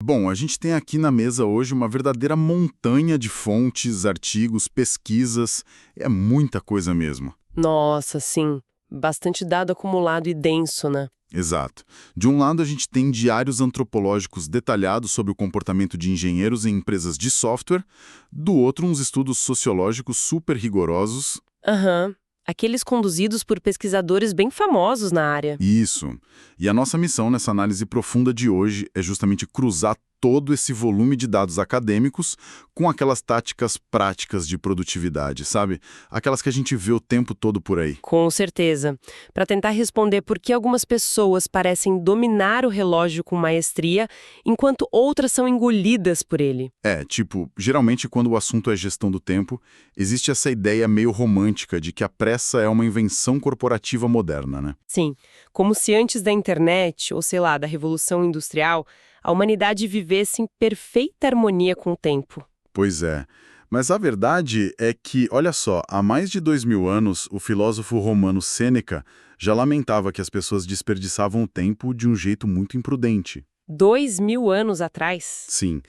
Bom, a gente tem aqui na mesa hoje uma verdadeira montanha de fontes, artigos, pesquisas. É muita coisa mesmo. Nossa, sim. Bastante dado acumulado e denso, né? Exato. De um lado, a gente tem diários antropológicos detalhados sobre o comportamento de engenheiros em empresas de software. Do outro, uns estudos sociológicos super rigorosos. Aham. Aqueles conduzidos por pesquisadores bem famosos na área. Isso. E a nossa missão nessa análise profunda de hoje é justamente cruzar todo esse volume de dados acadêmicos com aquelas táticas práticas de produtividade, sabe? Aquelas que a gente vê o tempo todo por aí. Com certeza. Para tentar responder por que algumas pessoas parecem dominar o relógio com maestria, enquanto outras são engolidas por ele. Geralmente quando o assunto é gestão do tempo, existe essa ideia meio romântica de que a pressa é uma invenção corporativa moderna, né? Sim, como se antes da internet, ou sei lá, da Revolução Industrial, a humanidade vivesse em perfeita harmonia com o tempo. Pois é. Mas a verdade é que, olha só, há mais de 2000 anos, o filósofo romano Sêneca já lamentava que as pessoas desperdiçavam o tempo de um jeito muito imprudente. 2000 anos atrás? Sim,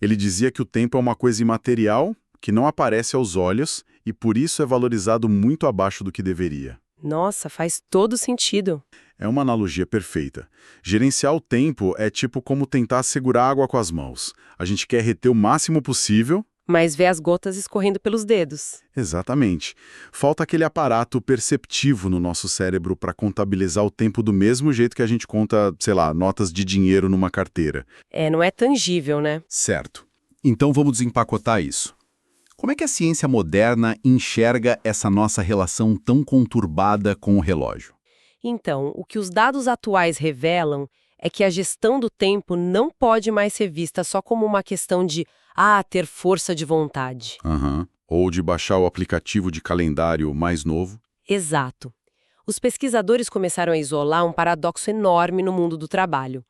ele dizia que o tempo é uma coisa imaterial, que não aparece aos olhos e por isso é valorizado muito abaixo do que deveria. Nossa, faz todo sentido. É uma analogia perfeita. Gerenciar o tempo é tipo como tentar segurar água com as mãos. A gente quer reter o máximo possível. Mas vê as gotas escorrendo pelos dedos. Exatamente. Falta aquele aparato perceptivo no nosso cérebro para contabilizar o tempo do mesmo jeito que a gente conta, sei lá, notas de dinheiro numa carteira. Não é tangível, né? Certo. Então vamos desempacotar isso. Como é que a ciência moderna enxerga essa nossa relação tão conturbada com o relógio? Então, o que os dados atuais revelam é que a gestão do tempo não pode mais ser vista só como uma questão de, ter força de vontade. Aham. Ou de baixar o aplicativo de calendário mais novo. Exato. Os pesquisadores começaram a isolar um paradoxo enorme no mundo do trabalho.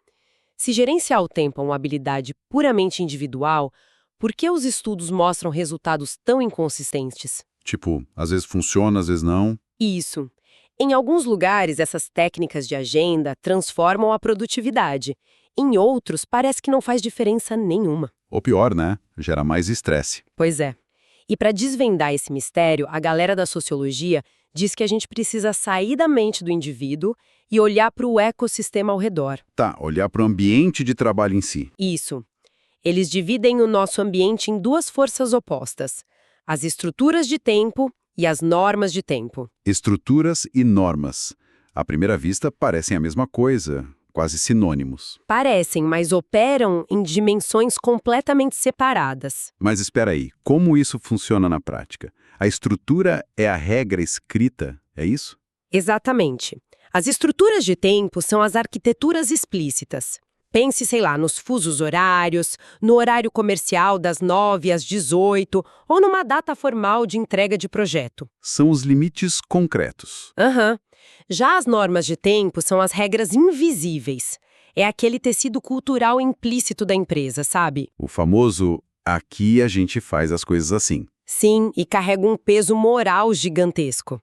Se gerenciar o tempo é uma habilidade puramente individual, por que os estudos mostram resultados tão inconsistentes? Tipo, às vezes funciona, às vezes não. Isso. Em alguns lugares, essas técnicas de agenda transformam a produtividade. Em outros, parece que não faz diferença nenhuma. Ou pior, né? Gera mais estresse. Pois é. E para desvendar esse mistério, a galera da sociologia diz que a gente precisa sair da mente do indivíduo e olhar para o ecossistema ao redor. Tá, olhar para o ambiente de trabalho em si. Isso. Eles dividem o nosso ambiente em duas forças opostas: as estruturas de tempo e as normas de tempo. Estruturas e normas. À primeira vista, parecem a mesma coisa, quase sinônimos. Parecem, mas operam em dimensões completamente separadas. Mas espera aí, como isso funciona na prática? A estrutura é a regra escrita, é isso? Exatamente. As estruturas de tempo são as arquiteturas explícitas. Pense, sei lá, nos fusos horários, no horário comercial das 9 às 18 ou numa data formal de entrega de projeto. São os limites concretos. Aham. Já as normas de tempo são as regras invisíveis. É aquele tecido cultural implícito da empresa, sabe? O famoso, aqui a gente faz as coisas assim. Sim, e carrega um peso moral gigantesco.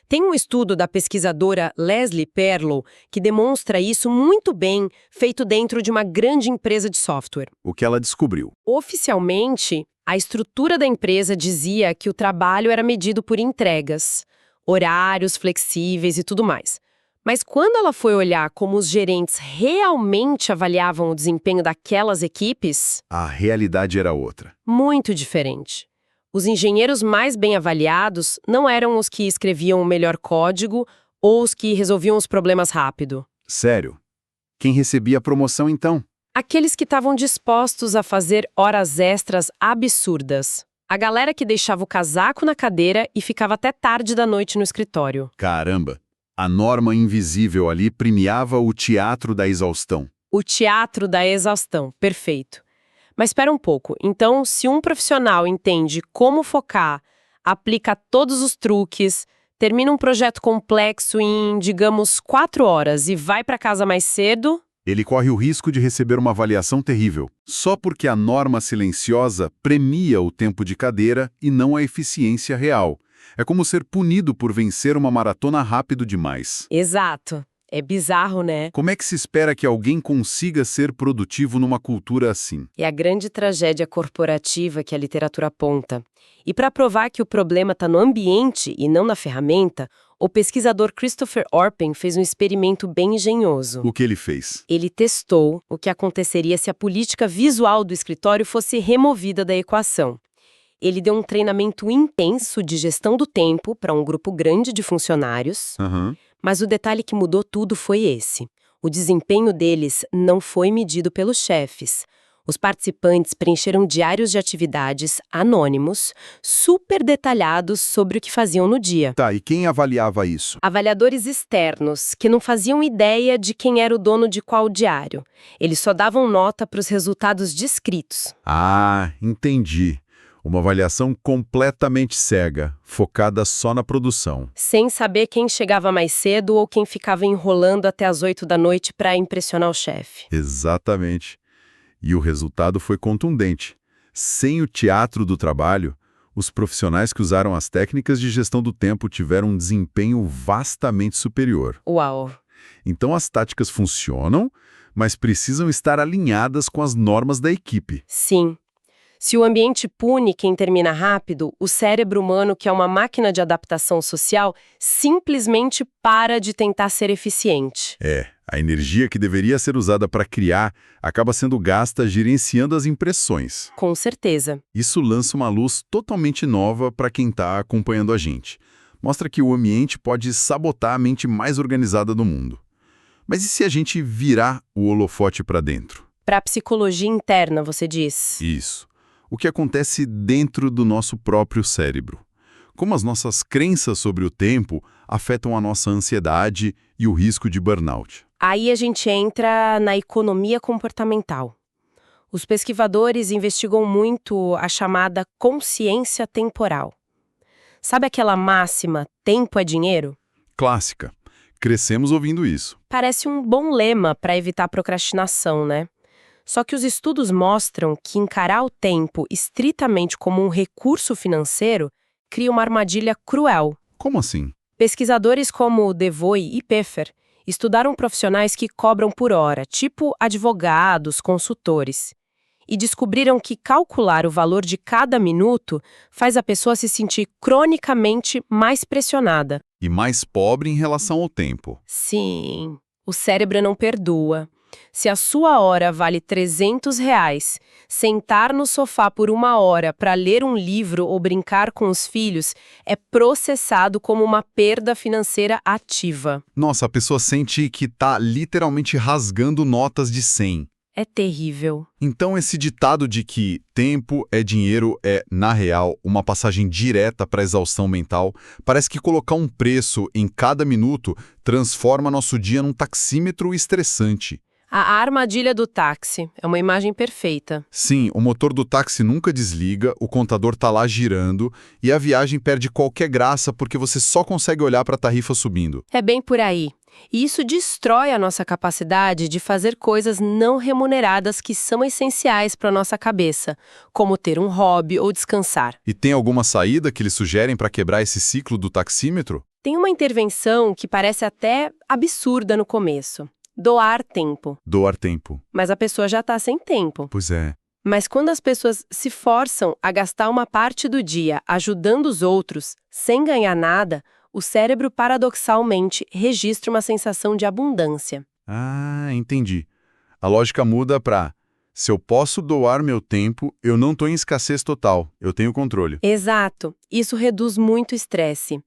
Tem um estudo da pesquisadora Leslie Perlow que demonstra isso muito bem, feito dentro de uma grande empresa de software. O que ela descobriu? Oficialmente, a estrutura da empresa dizia que o trabalho era medido por entregas, horários flexíveis e tudo mais. Mas quando ela foi olhar como os gerentes realmente avaliavam o desempenho daquelas equipes, A realidade era outra. muito diferente. Os engenheiros mais bem avaliados não eram os que escreviam o melhor código ou os que resolviam os problemas rápido. Sério? Quem recebia a promoção então? Aqueles que estavam dispostos a fazer horas extras absurdas. A galera que deixava o casaco na cadeira e ficava até tarde da noite no escritório. Caramba! A norma invisível ali premiava o teatro da exaustão. O teatro da exaustão, perfeito. Mas espera um pouco, então se um profissional entende como focar, aplica todos os truques, termina um projeto complexo em, digamos, 4 horas e vai para casa mais cedo... Ele corre o risco de receber uma avaliação terrível, só porque a norma silenciosa premia o tempo de cadeira e não a eficiência real. É como ser punido por vencer uma maratona rápido demais. Exato. É bizarro, né? Como é que se espera que alguém consiga ser produtivo numa cultura assim? É a grande tragédia corporativa que a literatura aponta. E para provar que o problema está no ambiente e não na ferramenta, o pesquisador Christopher Orpen fez um experimento bem engenhoso. O que ele fez? Ele testou o que aconteceria se a política visual do escritório fosse removida da equação. Ele deu um treinamento intenso de gestão do tempo para um grupo grande de funcionários, Aham. mas o detalhe que mudou tudo foi esse. O desempenho deles não foi medido pelos chefes. Os participantes preencheram diários de atividades anônimos, super detalhados sobre o que faziam no dia. Tá, e quem avaliava isso? Avaliadores externos, que não faziam ideia de quem era o dono de qual diário. Eles só davam nota para os resultados descritos. Ah, entendi. Uma avaliação completamente cega, focada só na produção. Sem saber quem chegava mais cedo ou quem ficava enrolando até as 8 da noite para impressionar o chefe. Exatamente. E o resultado foi contundente. Sem o teatro do trabalho, os profissionais que usaram as técnicas de gestão do tempo tiveram um desempenho vastamente superior. Uau! Então as táticas funcionam, mas precisam estar alinhadas com as normas da equipe. Sim. Se o ambiente pune quem termina rápido, o cérebro humano, que é uma máquina de adaptação social, simplesmente para de tentar ser eficiente. A energia que deveria ser usada para criar acaba sendo gasta gerenciando as impressões. Com certeza. Isso lança uma luz totalmente nova para quem está acompanhando a gente. Mostra que o ambiente pode sabotar a mente mais organizada do mundo. Mas e se a gente virar o holofote para dentro? Para a psicologia interna, você diz. Isso. O que acontece dentro do nosso próprio cérebro? Como as nossas crenças sobre o tempo afetam a nossa ansiedade e o risco de burnout? Aí a gente entra na economia comportamental. Os pesquisadores investigam muito a chamada consciência temporal. Sabe aquela máxima, tempo é dinheiro? Clássica. Crescemos ouvindo isso. Parece um bom lema para evitar procrastinação, né? Só que os estudos mostram que encarar o tempo estritamente como um recurso financeiro cria uma armadilha cruel. Como assim? Pesquisadores como Devoy e Peffer estudaram profissionais que cobram por hora, tipo advogados, consultores, e descobriram que calcular o valor de cada minuto faz a pessoa se sentir cronicamente mais pressionada. E mais pobre em relação ao tempo. Sim, o cérebro não perdoa. Se a sua hora vale R$ 300, sentar no sofá por 1 hora para ler um livro ou brincar com os filhos é processado como uma perda financeira ativa. Nossa, a pessoa sente que está literalmente rasgando notas de 100. É terrível. Então esse ditado de que tempo é dinheiro é, na real, uma passagem direta para a exaustão mental, parece que colocar um preço em cada minuto transforma nosso dia num taxímetro estressante. A armadilha do táxi é uma imagem perfeita. Sim, o motor do táxi nunca desliga, o contador tá lá girando e a viagem perde qualquer graça porque você só consegue olhar para a tarifa subindo. É bem por aí. E isso destrói a nossa capacidade de fazer coisas não remuneradas que são essenciais para a nossa cabeça, como ter um hobby ou descansar. E tem alguma saída que eles sugerem para quebrar esse ciclo do taxímetro? Tem uma intervenção que parece até absurda no começo. Doar tempo. Doar tempo. Mas a pessoa já está sem tempo. Pois é. Mas quando as pessoas se forçam a gastar uma parte do dia ajudando os outros, sem ganhar nada, o cérebro paradoxalmente registra uma sensação de abundância. Ah, entendi. A lógica muda para: se eu posso doar meu tempo, eu não estou em escassez total, eu tenho controle. Exato. Isso reduz muito o estresse.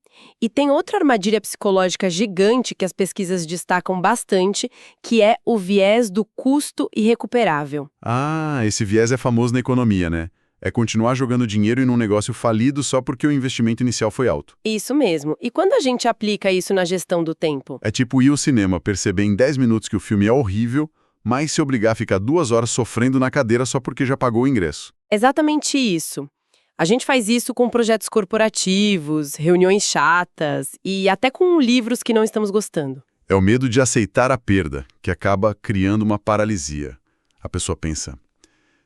E tem outra armadilha psicológica gigante que as pesquisas destacam bastante, que é o viés do custo irrecuperável. Ah, esse viés é famoso na economia, né? É continuar jogando dinheiro em um negócio falido só porque o investimento inicial foi alto. Isso mesmo. E quando a gente aplica isso na gestão do tempo? É tipo ir ao cinema, perceber em 10 minutos que o filme é horrível, mas se obrigar a ficar 2 horas sofrendo na cadeira só porque já pagou o ingresso. Exatamente isso. A gente faz isso com projetos corporativos, reuniões chatas e até com livros que não estamos gostando. É o medo de aceitar a perda, que acaba criando uma paralisia. A pessoa pensa: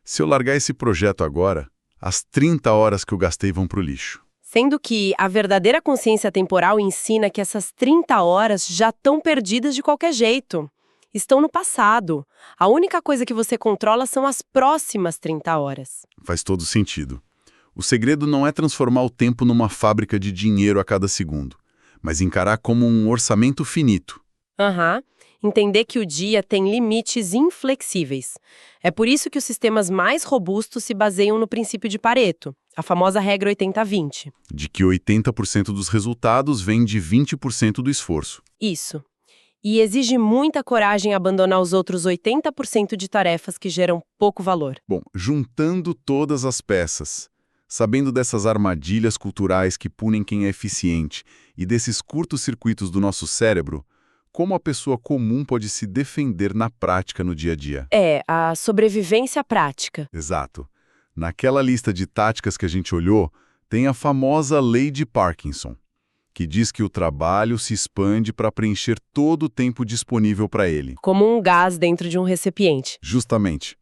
se eu largar esse projeto agora, as 30 horas que eu gastei vão pro lixo. Sendo que a verdadeira consciência temporal ensina que essas 30 horas já estão perdidas de qualquer jeito. Estão no passado. A única coisa que você controla são as próximas 30 horas. Faz todo sentido. O segredo não é transformar o tempo numa fábrica de dinheiro a cada segundo, mas encarar como um orçamento finito. Aham. Entender que o dia tem limites inflexíveis. É por isso que os sistemas mais robustos se baseiam no princípio de Pareto, a famosa regra 80-20. De que 80% dos resultados vem de 20% do esforço. Isso. E exige muita coragem abandonar os outros 80% de tarefas que geram pouco valor. Bom, juntando todas as peças, sabendo dessas armadilhas culturais que punem quem é eficiente e desses curtos-circuitos do nosso cérebro, como a pessoa comum pode se defender na prática no dia a dia? É, a sobrevivência prática. Exato. Naquela lista de táticas que a gente olhou, tem a famosa lei de Parkinson, que diz que o trabalho se expande para preencher todo o tempo disponível para ele. Como um gás dentro de um recipiente. Justamente.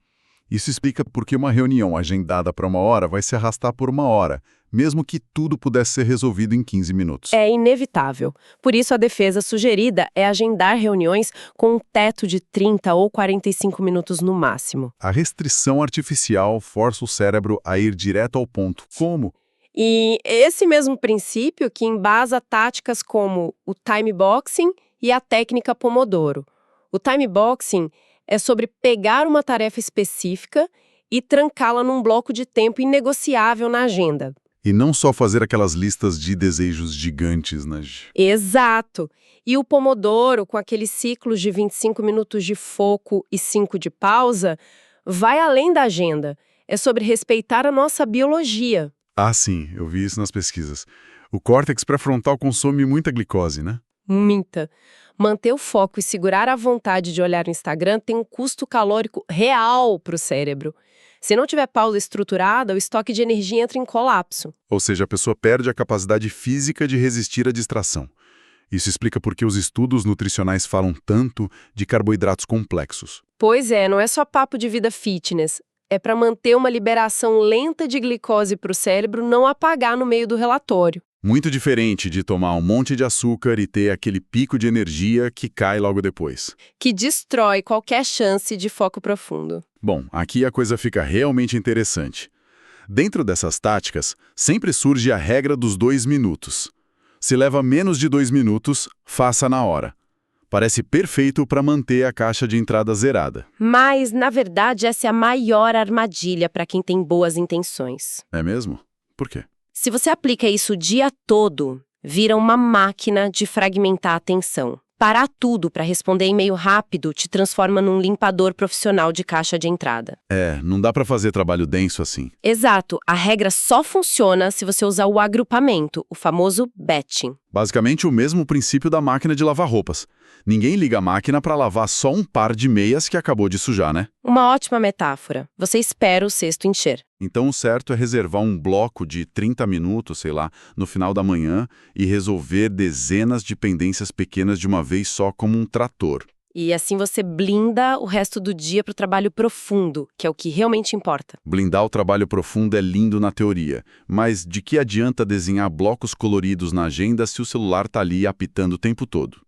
Isso explica por que uma reunião agendada para 1 hora vai se arrastar por 1 hora, mesmo que tudo pudesse ser resolvido em 15 minutos. É inevitável. Por isso, a defesa sugerida é agendar reuniões com um teto de 30 ou 45 minutos no máximo. A restrição artificial força o cérebro a ir direto ao ponto. Como? E esse mesmo princípio que embasa táticas como o time boxing e a técnica Pomodoro. O time boxing é sobre pegar uma tarefa específica e trancá-la num bloco de tempo inegociável na agenda. E não só fazer aquelas listas de desejos gigantes, né? Exato. E o Pomodoro, com aqueles ciclos de 25 minutos de foco e 5 de pausa, vai além da agenda. É sobre respeitar a nossa biologia. Ah, sim, eu vi isso nas pesquisas. O córtex pré-frontal consome muita glicose, né? Muita. Manter o foco e segurar a vontade de olhar o Instagram tem um custo calórico real para o cérebro. Se não tiver pausa estruturada, o estoque de energia entra em colapso. Ou seja, a pessoa perde a capacidade física de resistir à distração. Isso explica por que os estudos nutricionais falam tanto de carboidratos complexos. Pois é, não é só papo de vida fitness. É para manter uma liberação lenta de glicose para o cérebro não apagar no meio do relatório. Muito diferente de tomar um monte de açúcar e ter aquele pico de energia que cai logo depois. Que destrói qualquer chance de foco profundo. Bom, aqui a coisa fica realmente interessante. Dentro dessas táticas, sempre surge a regra dos 2 minutos. Se leva menos de 2 minutos, faça na hora. Parece perfeito para manter a caixa de entrada zerada. Mas, na verdade, essa é a maior armadilha para quem tem boas intenções. É mesmo? Por quê? Se você aplica isso o dia todo, vira uma máquina de fragmentar a atenção. Parar tudo para responder e-mail rápido te transforma num limpador profissional de caixa de entrada. É, não dá para fazer trabalho denso assim. Exato. A regra só funciona se você usar o agrupamento, o famoso batching. Basicamente o mesmo princípio da máquina de lavar roupas. Ninguém liga a máquina para lavar só um par de meias que acabou de sujar, né? Uma ótima metáfora. Você espera o cesto encher. Então o certo é reservar um bloco de 30 minutos, sei lá, no final da manhã e resolver dezenas de pendências pequenas de uma vez só como um trator. E assim você blinda o resto do dia para o trabalho profundo, que é o que realmente importa. Blindar o trabalho profundo é lindo na teoria, mas de que adianta desenhar blocos coloridos na agenda se o celular tá ali apitando o tempo todo?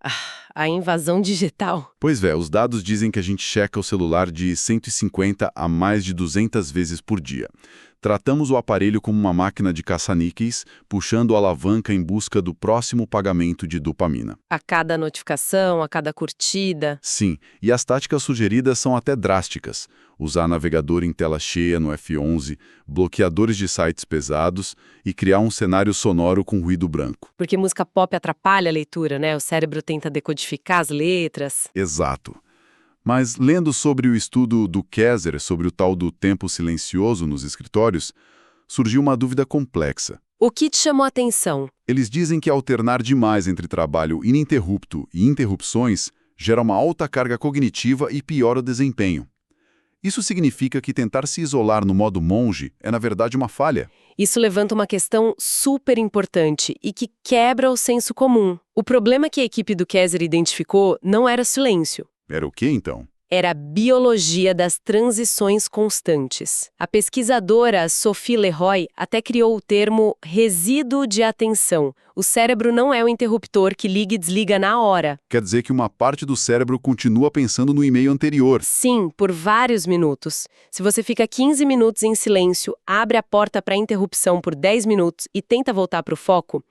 A invasão digital. Pois é, os dados dizem que a gente checa o celular de 150 a mais de 200 vezes por dia. Tratamos o aparelho como uma máquina de caça-níqueis, puxando a alavanca em busca do próximo pagamento de dopamina. A cada notificação, a cada curtida. Sim, e as táticas sugeridas são até drásticas. Usar navegador em tela cheia no F11, bloqueadores de sites pesados e criar um cenário sonoro com ruído branco. Porque música pop atrapalha a leitura, né? O cérebro tenta decodificar as letras. Exato. Mas lendo sobre o estudo do Kaiser sobre o tal do tempo silencioso nos escritórios, surgiu uma dúvida complexa. O que te chamou a atenção? Eles dizem que alternar demais entre trabalho ininterrupto e interrupções gera uma alta carga cognitiva e piora o desempenho. Isso significa que tentar se isolar no modo monge é, na verdade, uma falha. Isso levanta uma questão super importante e que quebra o senso comum. O problema que a equipe do Kaiser identificou não era silêncio. Era o quê, então? Era a biologia das transições constantes. A pesquisadora Sophie Leroy até criou o termo resíduo de atenção. O cérebro não é o interruptor que liga e desliga na hora. Quer dizer que uma parte do cérebro continua pensando no e-mail anterior. Sim, por vários minutos. Se você fica 15 minutos em silêncio, abre a porta para interrupção por 10 minutos e tenta voltar para o foco,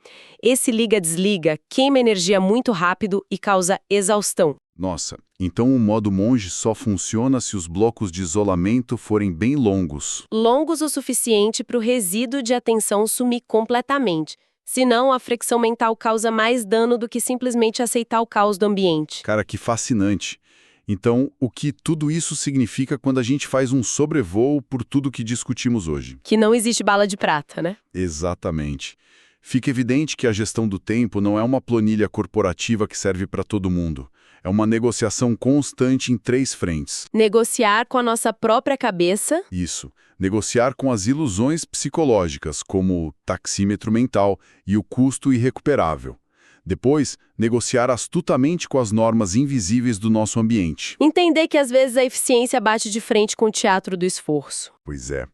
esse liga-desliga queima energia muito rápido e causa exaustão. Nossa, então o modo monge só funciona se os blocos de isolamento forem bem longos. Longos o suficiente para o resíduo de atenção sumir completamente. Senão, a fricção mental causa mais dano do que simplesmente aceitar o caos do ambiente. Cara, que fascinante. Então, o que tudo isso significa quando a gente faz um sobrevoo por tudo que discutimos hoje? Que não existe bala de prata, né? Exatamente. Fica evidente que a gestão do tempo não é uma planilha corporativa que serve para todo mundo. É uma negociação constante em 3 frentes. Negociar com a nossa própria cabeça. Isso. Negociar com as ilusões psicológicas, como o taxímetro mental e o custo irrecuperável. Depois, negociar astutamente com as normas invisíveis do nosso ambiente. Entender que às vezes a eficiência bate de frente com o teatro do esforço. Pois é.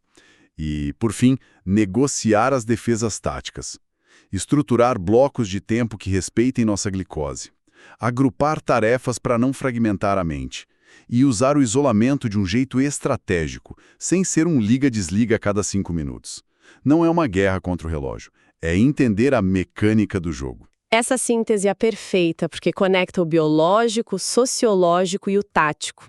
E, por fim, negociar as defesas táticas. Estruturar blocos de tempo que respeitem nossa glicose. Agrupar tarefas para não fragmentar a mente. E usar o isolamento de um jeito estratégico, sem ser um liga-desliga a cada 5 minutos. Não é uma guerra contra o relógio, é entender a mecânica do jogo. Essa síntese é perfeita, porque conecta o biológico, o sociológico e o tático.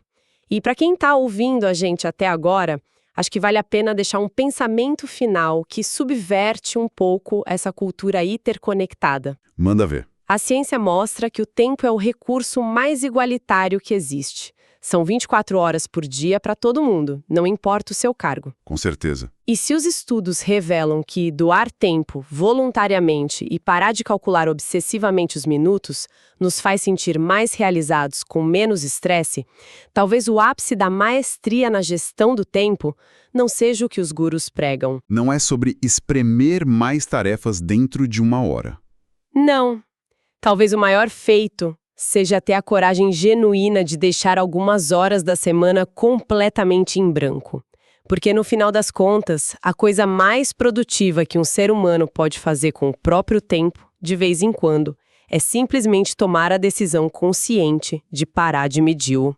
E para quem está ouvindo a gente até agora, acho que vale a pena deixar um pensamento final que subverte um pouco essa cultura hiperconectada. Manda ver. A ciência mostra que o tempo é o recurso mais igualitário que existe. São 24 horas por dia para todo mundo, não importa o seu cargo. Com certeza. E se os estudos revelam que doar tempo voluntariamente e parar de calcular obsessivamente os minutos nos faz sentir mais realizados com menos estresse, talvez o ápice da maestria na gestão do tempo não seja o que os gurus pregam. Não é sobre espremer mais tarefas dentro de 1 hora. Não. Talvez o maior feito seja ter a coragem genuína de deixar algumas horas da semana completamente em branco. Porque, no final das contas, a coisa mais produtiva que um ser humano pode fazer com o próprio tempo, de vez em quando, é simplesmente tomar a decisão consciente de parar de medir-o.